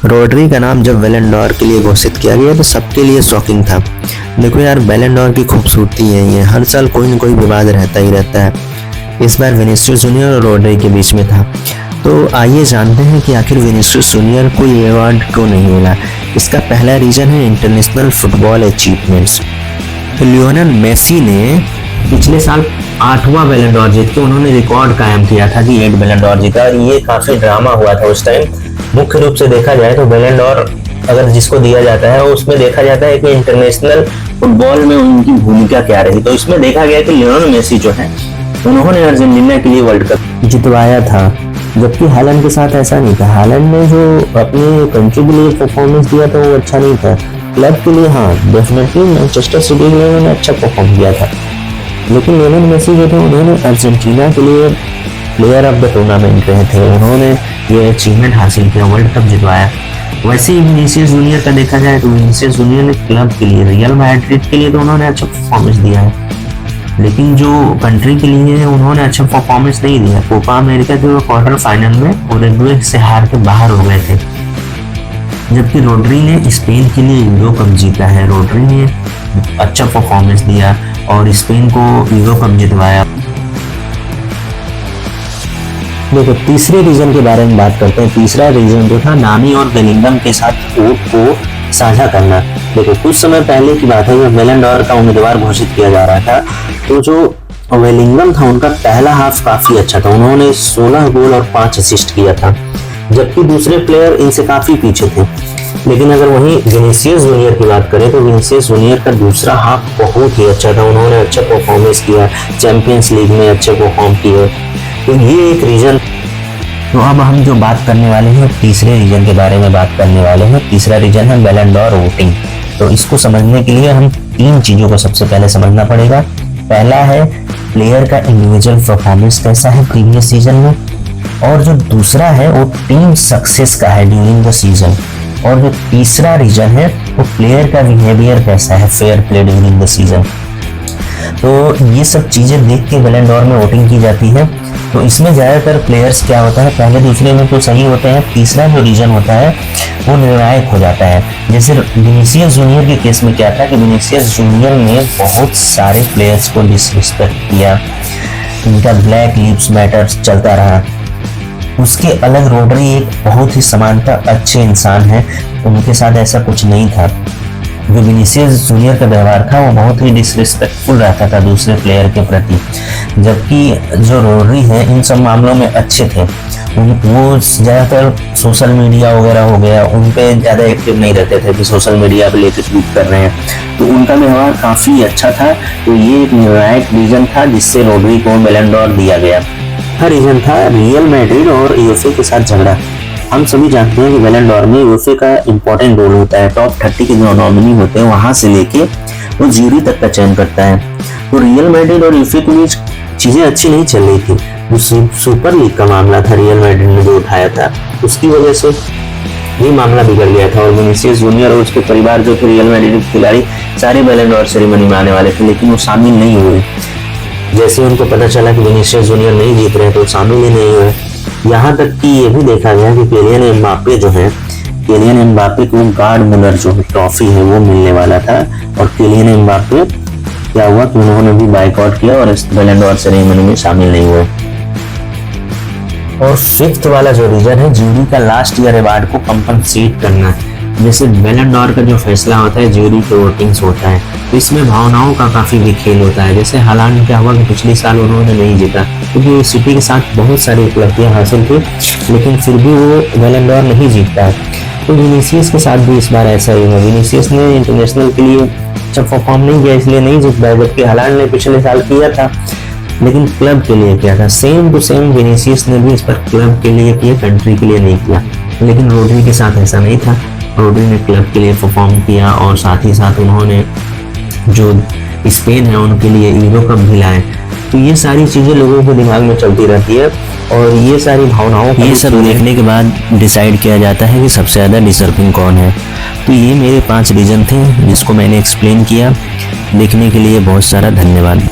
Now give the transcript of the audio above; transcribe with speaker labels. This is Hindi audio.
Speaker 1: रोड्री का नाम जब बैलन डॉर के लिए घोषित किया गया तो सबके लिए शॉकिंग था। देखो यार, बैलन डॉर की खूबसूरती है ये, हर साल कोई न कोई विवाद रहता ही रहता है। इस बार विनीसियस जूनियर और रोड्री के बीच में था। तो आइए जानते हैं कि आखिर विनीसियस जूनियर को ये अवार्ड क्यों नहीं मिला। इसका पहला रीजन है international football achievements. Lionel Messi ने पिछले साल 8वां बैलन डॉर जीत के उन्होंने रिकॉर्ड कायम किया था कि 8 बैलन डॉर जीता, और ये काफी ड्रामा हुआ था उस टाइम। मुख्य रूप से देखा जाए तो बैलन डॉर अगर जिसको दिया जाता है उसमें देखा जाता है कि इंटरनेशनल फुटबॉल में उनकी भूमिका क्या रही। तो इसमें देखा गया कि लियोनेल मेसी जो है उन्होंने अर्जेंटीना के लिए वर्ल्ड कप जितवाया था, जबकि हालैंड के साथ ऐसा नहीं था। हालैंड ने जो अपने कंट्री के लिए परफॉर्मेंस दिया था वो अच्छा नहीं था। क्लब के लिए हाँ डेफिनेटली मैनचेस्टर सिटी के लिए उन्होंने अच्छा परफॉर्म किया था, लेकिन लियोनेल मेसी जो थे उन्होंने अर्जेंटीना के लिए प्लेयर ऑफ द टूर्नामेंट रहे थे। उन्होंने ये अचीवमेंट हासिल किया, वर्ल्ड कप जितवाया। वैसे ही विनीसियस जूनियर का देखा जाए तो विनीसियस जूनियर ने क्लब के लिए रियल मैड्रिड के लिए तो उन्होंने अच्छा परफॉर्मेंस दिया है, लेकिन जो कंट्री के लिए है उन्होंने अच्छा परफॉर्मेंस नहीं दिया। कोपा अमेरिका के क्वार्टर फाइनल में उरुग्वे से हार के बाहर हो गए थे, जबकि रोड्री ने स्पेन के लिए यूरो कप जीता है। रोड्री ने अच्छा परफॉर्मेंस दिया और स्पेन को यूरो कप जितवाया। देखो तीसरे रीजन के बारे में बात करते हैं। तीसरा रीजन जो था नामी और बेलिंगम के साथ वोट को साझा करना। देखो कुछ समय पहले की बात है जब बैलन डॉर का उम्मीदवार घोषित किया जा रहा था, तो जो बेलिंगम था उनका पहला हाफ काफी अच्छा था। उन्होंने 16 गोल और 5 असिस्ट किया था, जबकि दूसरे प्लेयर इनसे काफी पीछे थे। लेकिन अगर वहीं विनीसियस जूनियर की बात करें तो विनीसियस जूनियर का दूसरा हाफ बहुत ही अच्छा था। उन्होंने अच्छा परफॉर्मेंस किया, चैंपियंस लीग में अच्छे परफॉर्म किए। तो ये एक रीजन। तो अब हम जो बात करने वाले हैं तीसरे रीजन के बारे में बात करने वाले हैं। तीसरा रीजन है बैलन डॉर वोटिंग। तो इसको समझने के लिए हम 3 चीजों को सबसे पहले समझना पड़ेगा। पहला है प्लेयर का इंडिविजुअल परफॉर्मेंस कैसा है प्रीवियस सीजन में, और जो दूसरा है वो टीम सक्सेस का है ड्यूरिंग द सीजन, और जो तीसरा रीजन है वो प्लेयर का बिहेवियर कैसा है fair play during the season. तो ये सब चीजें देख के बैलन डॉर में वोटिंग की जाती है। तो इसमें ज्यादातर प्लेयर्स क्या होता है, पहले दूसरे में तो सही होते हैं, तीसरा जो रीजन होता है वो निर्णायक हो जाता है। जैसे विनीसियस जूनियर के केस में क्या था कि विनीसियस जूनियर ने बहुत सारे प्लेयर्स को डिसरिस्पेक्ट किया, इनका ब्लैक लिव्स मैटर चलता रहा। उसके अलग रोड्री एक बहुत ही समानता अच्छे इंसान है, उनके साथ ऐसा कुछ नहीं था। जो विनीसियस जूनियर का व्यवहार था वो बहुत ही डिसरिस्पेक्टफुल रहता था दूसरे प्लेयर के प्रति, जबकि जो रोड्री है इन सब मामलों में अच्छे थे। वो ज़्यादातर सोशल मीडिया वगैरह हो गया उन पे ज़्यादा एक्टिव नहीं रहते थे कि सोशल मीडिया पे लेकर ट्वीट कर रहे हैं, तो उनका व्यवहार काफ़ी अच्छा था। तो ये एक निर्णायक रीजन था जिससे रोड्री को बैलन डॉर दिया गया। हर रीजन था रियल मैड्रिड और यूएफए के साथ झगड़ा। हम सभी जानते हैं कि बैलन डॉर में यूएफए का इंपॉर्टेंट रोल होता है। टॉप 30 के जो नॉमिनी होते हैं वहां से लेके वो ज्यूरी तक का चयन करता है। तो रियल मैड्रिड और यूएफए के बीच चीजें अच्छी नहीं चल रही थी। जो सुपर लीग का मामला था रियल मैड्रिड ने जो उठाया था, उसकी वजह से ये मामला बिगड़ गया था। और विनीसियस जूनियर और उसके परिवार जो थे रियल मैड्रिड के खिलाड़ी सारे बैलन डॉर सेरेमनी में आने वाले थे, लेकिन वो शामिल नहीं हुए। जैसे उनको पता चला कि विनीसियस जूनियर नहीं जीत रहे तो शामिल ही नहीं हुए। यहाँ तक कि ये भी देखा गया कि किलियन एम्बापे जो है, किलियन एम्बापे को गार्ड मुलर जो ट्रॉफी है वो मिलने वाला था, और किलियन एम्बापे क्या हुआ कि उन्होंने भी बाइकआउट किया और इस बैलन डॉर सेरेमनी में शामिल नहीं हुए। और 5th वाला जो रीजन है ज्यूरी का लास्ट ईयर अवार्ड को कंपनसेट करना। जैसे बैलन डॉर का जो फैसला होता है ज्यूरी के वोटिंग्स होता है, तो इसमें भावनाओं का काफी भी खेल होता है। जैसे हालांकि क्या हुआ कि पिछले साल उन्होंने नहीं जीता क्योंकि वो सिटी के साथ बहुत सारी उपलब्धियां हासिल की, लेकिन फिर भी वो बैलन डॉर नहीं जीतता है। तो विनीसियस के साथ भी इस बार ऐसा ही हुआ। विनीसियस ने इंटरनेशनल के लिए अच्छा परफॉर्म नहीं किया इसलिए नहीं जीत पाया, जबकि हालांकि ने पिछले साल किया था लेकिन क्लब के लिए किया था। सेम टू सेम विनीसियस ने भी इस पर क्लब के लिए किया, कंट्री के लिए नहीं किया। लेकिन रोड्री के साथ ऐसा नहीं था। रोड्री ने क्लब के लिए परफॉर्म किया और साथ ही साथ उन्होंने जो स्पेन है उनके लिए यूरो कप भी लाए। तो ये सारी चीजें लोगों के दिमाग में चलती रहती है और ये सारी भावनाओं ये सब देखने के बाद डिसाइड किया जाता है कि सबसे ज़्यादा डिजर्विंग कौन है। तो ये मेरे 5 रीजन थे जिसको मैंने एक्सप्लेन किया। देखने के लिए बहुत सारा धन्यवाद।